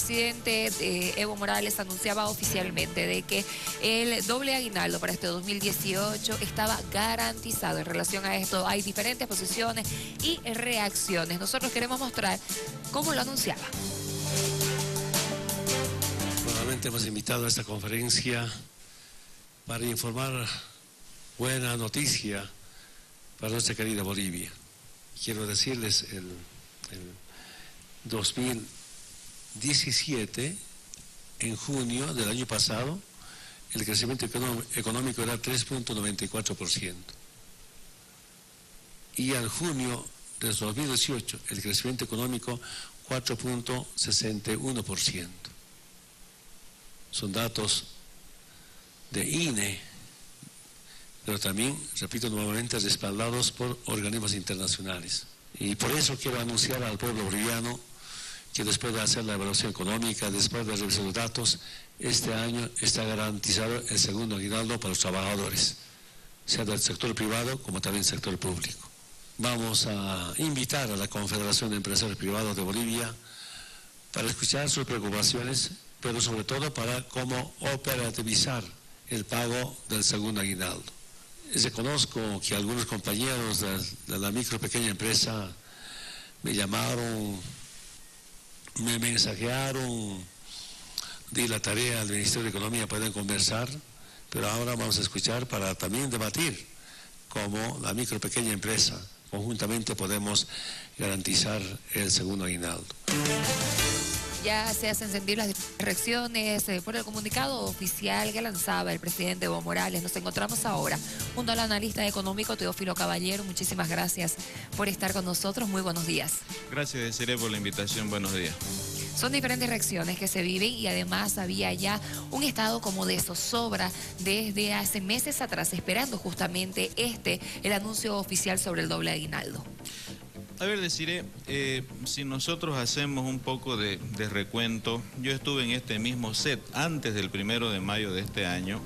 presidente Evo Morales anunciaba oficialmente de que el doble aguinaldo para este 2018 estaba garantizado. En relación a esto hay diferentes posiciones y reacciones. Nosotros queremos mostrar cómo lo anunciaba. Nuevamente hemos invitado a esta conferencia para informar buena noticia para nuestra querida Bolivia. Quiero decirles, el 2017, en junio del año pasado, el crecimiento económico era 3.94%. Y en junio del 2018, el crecimiento económico 4.61%. Son datos de INE, pero también, repito nuevamente, respaldados por organismos internacionales. Y por eso quiero anunciar al pueblo boliviano que después de hacer la evaluación económica, después de revisar los datos, este año está garantizado el segundo aguinaldo para los trabajadores, sea del sector privado como también del sector público. Vamos a invitar a la Confederación de Empresarios Privados de Bolivia para escuchar sus preocupaciones, pero sobre todo para cómo operativizar el pago del segundo aguinaldo. Reconozco que algunos compañeros de la micro pequeña empresa me llamaron, me mensajearon, di la tarea al Ministerio de Economía, pueden conversar, pero ahora vamos a escuchar para también debatir cómo la micro pequeña empresa conjuntamente podemos garantizar el segundo aguinaldo. Ya se hacen sentir las reacciones por el comunicado oficial que lanzaba el presidente Evo Morales. Nos encontramos ahora junto al analista económico Teófilo Caballero. Muchísimas gracias por estar con nosotros. Muy buenos días. Gracias, Desiree, por la invitación. Buenos días. Son diferentes reacciones que se viven y además había ya un estado como de zozobra desde hace meses atrás, esperando justamente el anuncio oficial sobre el doble aguinaldo. A ver, Desiree, si nosotros hacemos un poco de recuento, yo estuve en este mismo set antes del 1 de mayo de este año,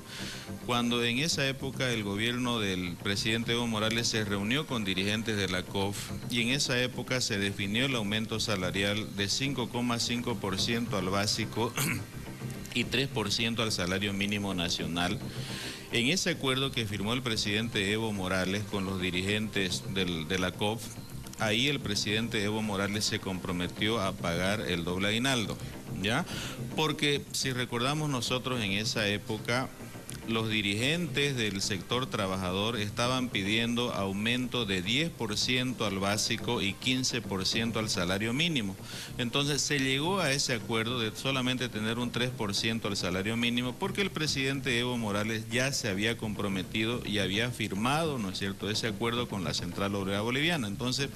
cuando en esa época el gobierno del presidente Evo Morales se reunió con dirigentes de la COF y en esa época se definió el aumento salarial de 5,5% al básico y 3% al salario mínimo nacional. En ese acuerdo que firmó el presidente Evo Morales con los dirigentes de la COF, ahí el presidente Evo Morales se comprometió a pagar el doble aguinaldo, ¿ya? Porque si recordamos nosotros en esa época, los dirigentes del sector trabajador estaban pidiendo aumento de 10% al básico y 15% al salario mínimo. Entonces se llegó a ese acuerdo de solamente tener un 3% al salario mínimo porque el presidente Evo Morales ya se había comprometido y había firmado, ¿no es cierto?, ese acuerdo con la Central Obrera Boliviana. Entonces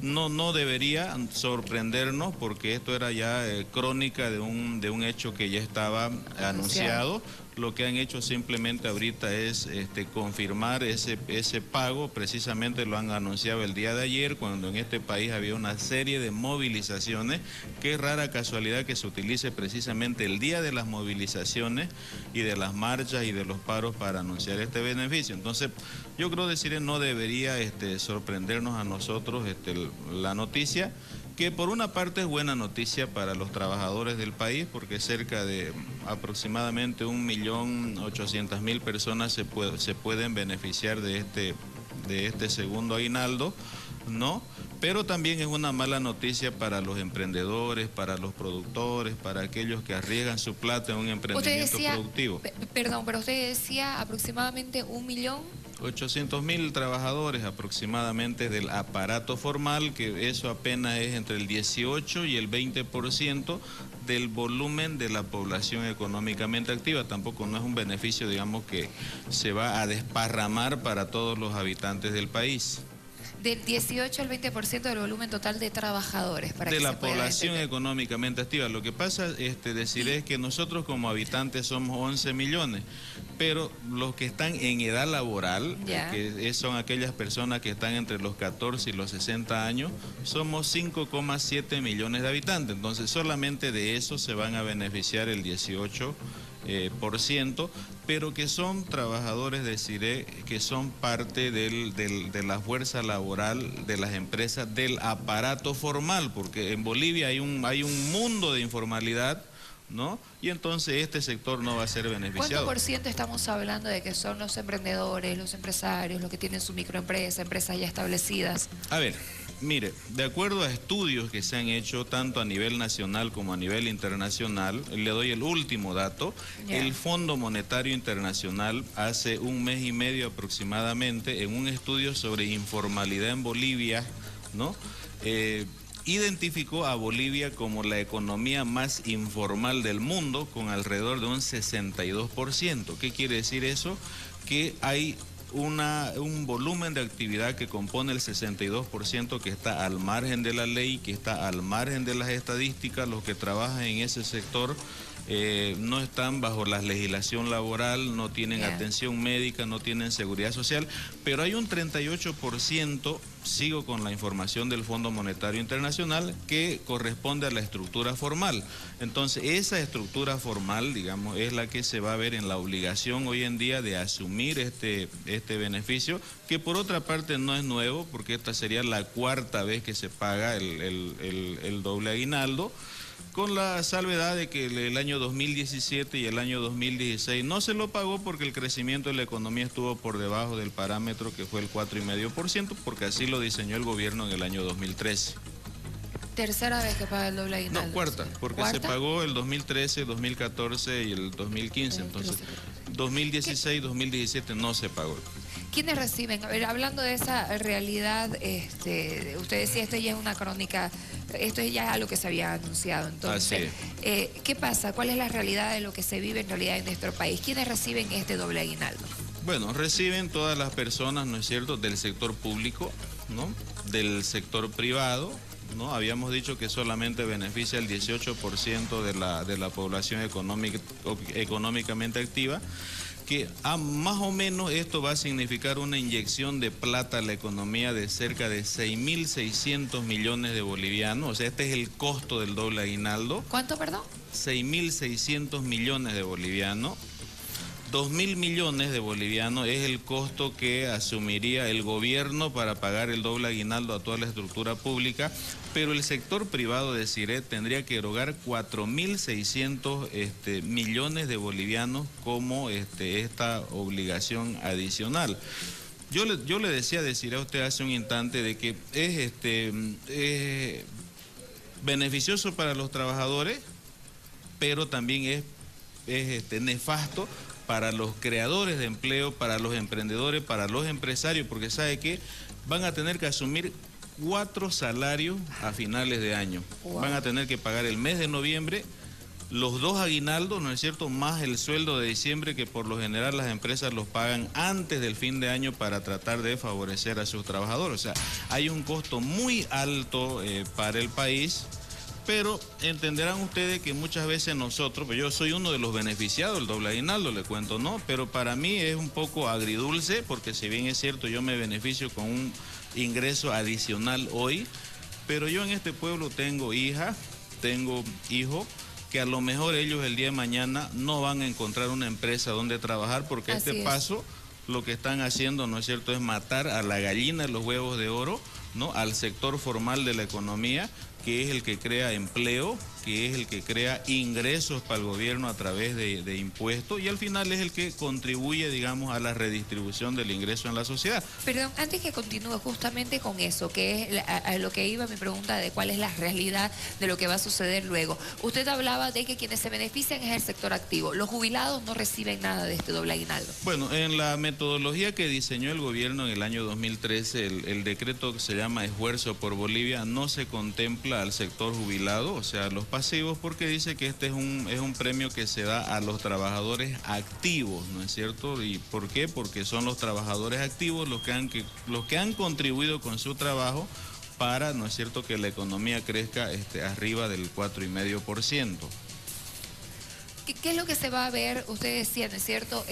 no debería sorprendernos porque esto era ya crónica de un hecho que ya estaba anunciado. Lo que han hecho simplemente ahorita es confirmar ese pago. Precisamente lo han anunciado el día de ayer, cuando en este país había una serie de movilizaciones. Qué rara casualidad que se utilice precisamente el día de las movilizaciones y de las marchas y de los paros para anunciar este beneficio. Entonces, yo creo decir, no debería sorprendernos a nosotros la noticia, que por una parte es buena noticia para los trabajadores del país, porque cerca de aproximadamente 1.800.000 personas se pueden beneficiar de este segundo aguinaldo, ¿no? Pero también es una mala noticia para los emprendedores, para los productores, para aquellos que arriesgan su plata en un emprendimiento productivo. Perdón, pero usted decía aproximadamente 1.800.000 trabajadores aproximadamente del aparato formal, que eso apenas es entre el 18 y el 20% del volumen de la población económicamente activa. Tampoco no es un beneficio, digamos, que se va a desparramar para todos los habitantes del país. Del 18 al 20% del volumen total de trabajadores. Para de que la se pueda población entender. económicamente activa. Lo que pasa, decir, es que nosotros como habitantes somos 11 millones, pero los que están en edad laboral, que son aquellas personas que están entre los 14 y los 60 años, somos 5,7 millones de habitantes. Entonces solamente de eso se van a beneficiar el 18 pero que son trabajadores de CIRE, que son parte de la fuerza laboral de las empresas del aparato formal, porque en Bolivia hay un mundo de informalidad, ¿no? Y entonces este sector no va a ser beneficiado. ¿Cuánto por ciento estamos hablando de que son los emprendedores, los empresarios, los que tienen su microempresa, empresas ya establecidas? A ver, mire, de acuerdo a estudios que se han hecho tanto a nivel nacional como a nivel internacional, le doy el último dato, el Fondo Monetario Internacional hace un mes y medio aproximadamente, en un estudio sobre informalidad en Bolivia, ¿no? Identificó a Bolivia como la economía más informal del mundo, con alrededor de un 62%. ¿Qué quiere decir eso? Que hay un volumen de actividad que compone el 62% que está al margen de la ley, que está al margen de las estadísticas. Los que trabajan en ese sector no están bajo la legislación laboral, no tienen atención médica, no tienen seguridad social, pero hay un 38%, sigo con la información del Fondo Monetario Internacional, que corresponde a la estructura formal. Entonces, esa estructura formal, digamos, es la que se va a ver en la obligación hoy en día de asumir este beneficio, que por otra parte no es nuevo, porque esta sería la cuarta vez que se paga el doble aguinaldo, con la salvedad de que el año 2017 y el año 2016 no se lo pagó porque el crecimiento de la economía estuvo por debajo del parámetro, que fue el 4,5%, porque así lo diseñó el gobierno en el año 2013. ¿Tercera vez que paga el doble aguinaldo? No, cuarta, porque se pagó el 2013, 2014 y el 2015, entonces 2016, 2017 no se pagó. ¿Quiénes reciben? A ver, hablando de esa realidad, usted decía, esto ya es una crónica, esto es ya algo que se había anunciado. Entonces, ¿qué pasa? ¿Cuál es la realidad de lo que se vive en realidad en nuestro país? ¿Quiénes reciben este doble aguinaldo? Bueno, reciben todas las personas, ¿no es cierto?, del sector público, ¿no?, del sector privado, ¿no? Habíamos dicho que solamente beneficia el 18% de la población económicamente activa, que más o menos esto va a significar una inyección de plata a la economía de cerca de 6.600 millones de bolivianos. O sea, este es el costo del doble aguinaldo. ¿Cuánto, perdón? 6.600 millones de bolivianos. 2.000 millones de bolivianos es el costo que asumiría el gobierno para pagar el doble aguinaldo a toda la estructura pública, pero el sector privado de CIRE tendría que erogar 4.600 millones de bolivianos como esta obligación adicional. Yo le decía a usted hace un instante de que es beneficioso para los trabajadores, pero también es nefasto para los creadores de empleo, para los emprendedores, para los empresarios, porque sabe que van a tener que asumir 4 salarios a finales de año. Wow. Van a tener que pagar el mes de noviembre, los 2 aguinaldos, ¿no es cierto?, más el sueldo de diciembre, que por lo general las empresas los pagan antes del fin de año para tratar de favorecer a sus trabajadores. O sea, hay un costo muy alto para el país. Pero entenderán ustedes que muchas veces nosotros, pues yo soy uno de los beneficiados del doble aguinaldo, le cuento, ¿no? Pero para mí es un poco agridulce, porque si bien es cierto, yo me beneficio con un ingreso adicional hoy, pero yo en este pueblo tengo hija, tengo hijo, que a lo mejor ellos el día de mañana no van a encontrar una empresa donde trabajar, porque paso lo que están haciendo, ¿no es cierto?, es matar a la gallina de los huevos de oro, ¿no?, al sector formal de la economía, que es el que crea empleo, que es el que crea ingresos para el gobierno a través de impuestos, y al final es el que contribuye, digamos, a la redistribución del ingreso en la sociedad. Perdón, antes que continúe justamente con eso, que es a lo que iba mi pregunta de cuál es la realidad de lo que va a suceder luego. Usted hablaba de que quienes se benefician es el sector activo. Los jubilados no reciben nada de este doble aguinaldo. Bueno, en la metodología que diseñó el gobierno en el año 2013, el decreto que se llama Esfuerzo por Bolivia, no se contempla al sector jubilado, o sea, los pasivos, porque dice que este es un premio que se da a los trabajadores activos, ¿no es cierto? ¿Y por qué? Porque son los trabajadores activos los que han contribuido con su trabajo para, ¿no es cierto?, que la economía crezca arriba del 4,5%. ¿Qué es lo que se va a ver? Ustedes decían, ¿es cierto?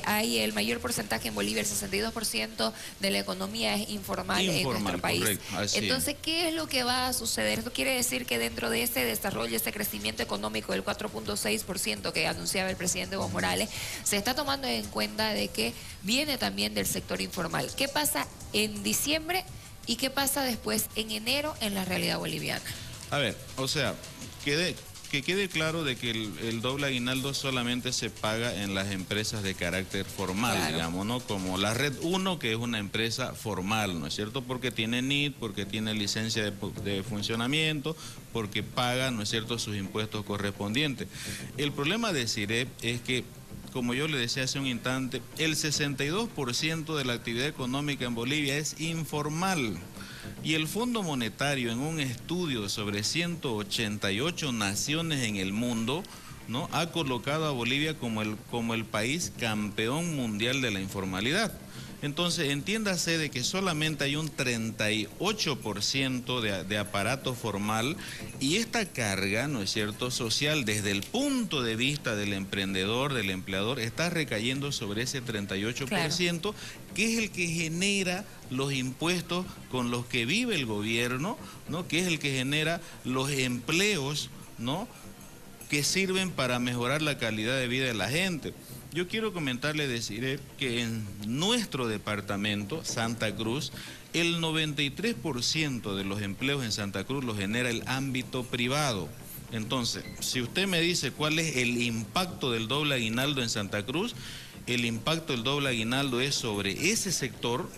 Hay el mayor porcentaje en Bolivia, el 62% de la economía es informal en nuestro país. Correcto, entonces, ¿qué es lo que va a suceder? Esto quiere decir que dentro de ese desarrollo, ese crecimiento económico del 4.6% que anunciaba el presidente Evo Morales, se está tomando en cuenta de que viene también del sector informal. ¿Qué pasa en diciembre y qué pasa después en enero en la realidad boliviana? A ver, o sea, que quede claro de que el doble aguinaldo solamente se paga en las empresas de carácter formal, claro, digamos, ¿no? Como la Red 1, que es una empresa formal, ¿no es cierto? Porque tiene NIT, porque tiene licencia de funcionamiento, porque paga, ¿no es cierto?, sus impuestos correspondientes. El problema de CIREP es que, como yo le decía hace un instante, el 62% de la actividad económica en Bolivia es informal. Y el Fondo Monetario, en un estudio sobre 188 naciones en el mundo, ¿no?, ha colocado a Bolivia como el país campeón mundial de la informalidad. Entonces, entiéndase de que solamente hay un 38% de aparato formal, y esta carga, ¿no es cierto?, social, desde el punto de vista del emprendedor, del empleador, está recayendo sobre ese 38%, claro, que es el que genera los impuestos con los que vive el gobierno, ¿no?, que es el que genera los empleos, ¿no?, que sirven para mejorar la calidad de vida de la gente. Yo quiero comentarle, decir que en nuestro departamento, Santa Cruz, el 93% de los empleos en Santa Cruz los genera el ámbito privado. Entonces, si usted me dice cuál es el impacto del doble aguinaldo en Santa Cruz, el impacto del doble aguinaldo es sobre ese sector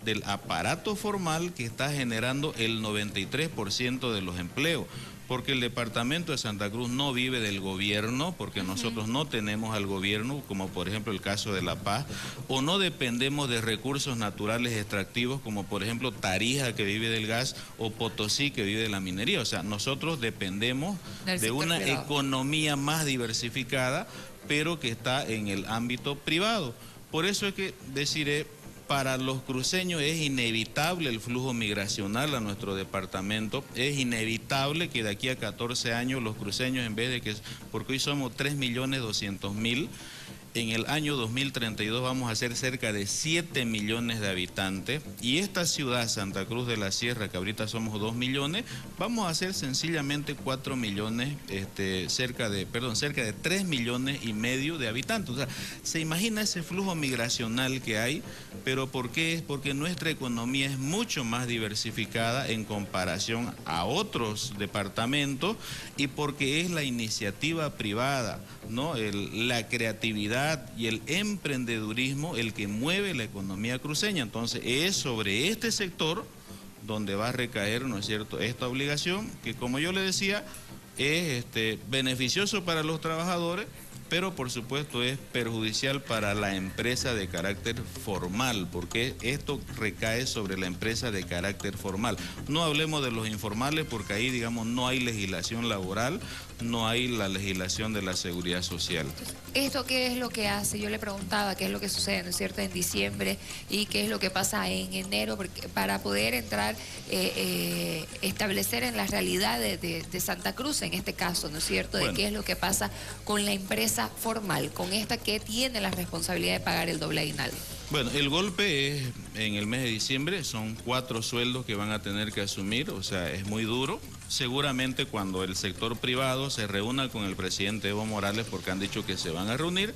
del aparato formal que está generando el 93% de los empleos. Porque el departamento de Santa Cruz no vive del gobierno, porque nosotros no tenemos al gobierno, como por ejemplo el caso de La Paz, o no dependemos de recursos naturales extractivos, como por ejemplo Tarija, que vive del gas, o Potosí, que vive de la minería. O sea, nosotros dependemos de una economía más diversificada, pero que está en el ámbito privado. Por eso es que deciré, para los cruceños es inevitable el flujo migracional a nuestro departamento, es inevitable que de aquí a 14 años los cruceños, en vez de que, porque hoy somos 3.200.000, en el año 2032 vamos a ser cerca de 7 millones de habitantes, y esta ciudad, Santa Cruz de la Sierra, que ahorita somos 2 millones, vamos a ser sencillamente 4 millones, cerca de 3 millones y medio de habitantes. O sea, se imagina ese flujo migracional que hay, pero ¿por qué? Es porque nuestra economía es mucho más diversificada en comparación a otros departamentos, y porque es la iniciativa privada, ¿no?, la creatividad y el emprendedurismo el que mueve la economía cruceña. Entonces es sobre este sector donde va a recaer, ¿no es cierto?, esta obligación, que, como yo le decía, es beneficioso para los trabajadores, pero por supuesto es perjudicial para la empresa de carácter formal, porque esto recae sobre la empresa de carácter formal. No hablemos de los informales, porque ahí, digamos, no hay legislación laboral, no hay la legislación de la seguridad social. ¿Esto qué es lo que hace? Yo le preguntaba qué es lo que sucede, ¿no es cierto?, en diciembre, y qué es lo que pasa en enero, porque para poder entrar, establecer en la realidad de Santa Cruz, en este caso, ¿no es cierto?, de qué es lo que pasa con la empresa formal, con esta que tiene la responsabilidad de pagar el doble aguinaldo. Bueno, el golpe es en el mes de diciembre, son 4 sueldos que van a tener que asumir, o sea, es muy duro. Seguramente cuando el sector privado se reúna con el presidente Evo Morales, porque han dicho que se van a reunir,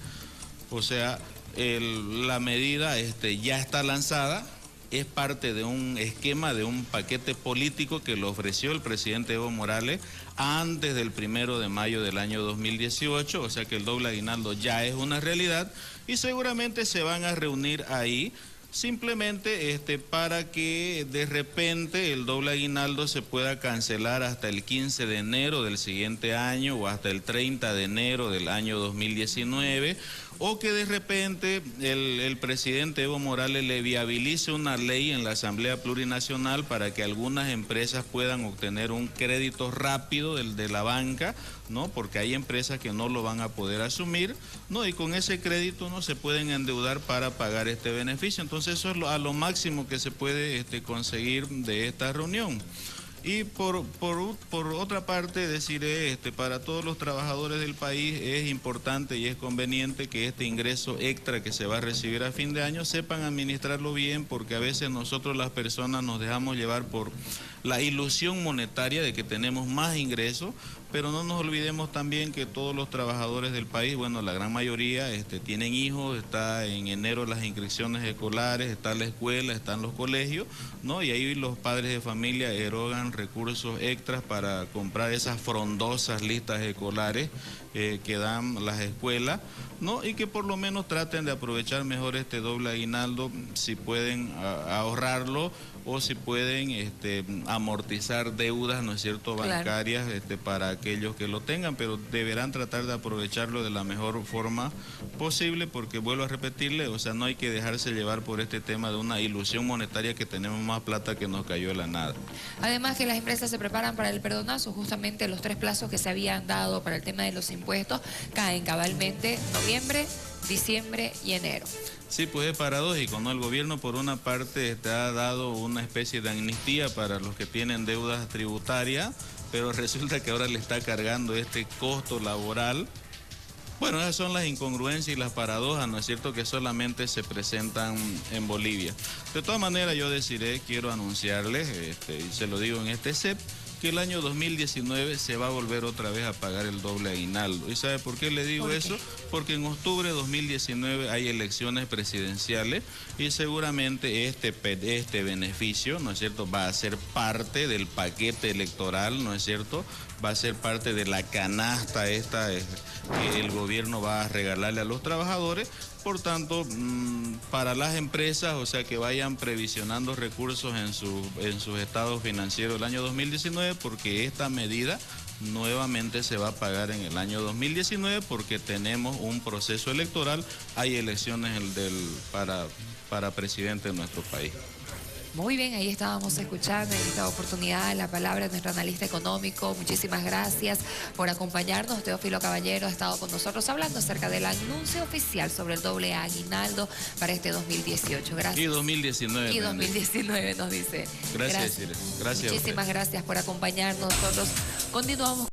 o sea, la medida ya está lanzada, es parte de un esquema, de un paquete político que lo ofreció el presidente Evo Morales antes del 1 de mayo del año 2018, o sea que el doble aguinaldo ya es una realidad, y seguramente se van a reunir ahí simplemente para que de repente el doble aguinaldo se pueda cancelar hasta el 15 de enero del siguiente año o hasta el 30 de enero del año 2019, o que de repente el presidente Evo Morales le viabilice una ley en la Asamblea Plurinacional para que algunas empresas puedan obtener un crédito rápido de la banca, ¿no?, porque hay empresas que no lo van a poder asumir, ¿no?, y con ese crédito no se pueden endeudar para pagar este beneficio. Entonces eso es a lo máximo que se puede conseguir de esta reunión. Y por otra parte, deciré, para todos los trabajadores del país es importante y es conveniente que este ingreso extra que se va a recibir a fin de año sepan administrarlo bien, porque a veces nosotros las personas nos dejamos llevar por la ilusión monetaria de que tenemos más ingresos, pero no nos olvidemos también que todos los trabajadores del país, bueno, la gran mayoría tienen hijos, está en enero las inscripciones escolares, está la escuela, están los colegios, ¿no? Y ahí los padres de familia erogan recursos extras para comprar esas frondosas listas escolares que dan las escuelas, ¿no? Y que por lo menos traten de aprovechar mejor este doble aguinaldo, si pueden ahorrarlo o si pueden amortizar deudas, ¿no es cierto?, bancarias, claro, para aquellos que lo tengan, pero deberán tratar de aprovecharlo de la mejor forma posible, porque vuelvo a repetirle, o sea, no hay que dejarse llevar por este tema de una ilusión monetaria que tenemos más plata que nos cayó de la nada. Además que las empresas se preparan para el perdonazo, justamente los 3 plazos que se habían dado para el tema de los impuestos caen cabalmente noviembre, diciembre y enero. Sí, pues es paradójico, ¿no? El gobierno por una parte ha dado una especie de amnistía para los que tienen deudas tributarias, pero resulta que ahora le está cargando este costo laboral. Bueno, esas son las incongruencias y las paradojas, ¿no es cierto?, que solamente se presentan en Bolivia. De todas maneras, yo deciré, quiero anunciarles, y se lo digo en este CEP, que el año 2019 se va a volver otra vez a pagar el doble aguinaldo. ¿Y sabe por qué le digo eso? Porque en octubre de 2019 hay elecciones presidenciales y seguramente este beneficio, ¿no es cierto?, va a ser parte del paquete electoral, ¿no es cierto?, va a ser parte de la canasta que el gobierno va a regalarle a los trabajadores. Por tanto, para las empresas, o sea, que vayan previsionando recursos en sus estados financieros del año 2019, porque esta medida nuevamente se va a pagar en el año 2019, porque tenemos un proceso electoral, hay elecciones para presidente de nuestro país. Muy bien, ahí estábamos escuchando en esta oportunidad la palabra de nuestro analista económico. Muchísimas gracias por acompañarnos. Teófilo Caballero ha estado con nosotros hablando acerca del anuncio oficial sobre el doble aguinaldo para este 2018. Gracias. Y 2019. Y 2019 nos dice. Gracias. Gracias. Muchísimas gracias por acompañarnos. Nosotros continuamos.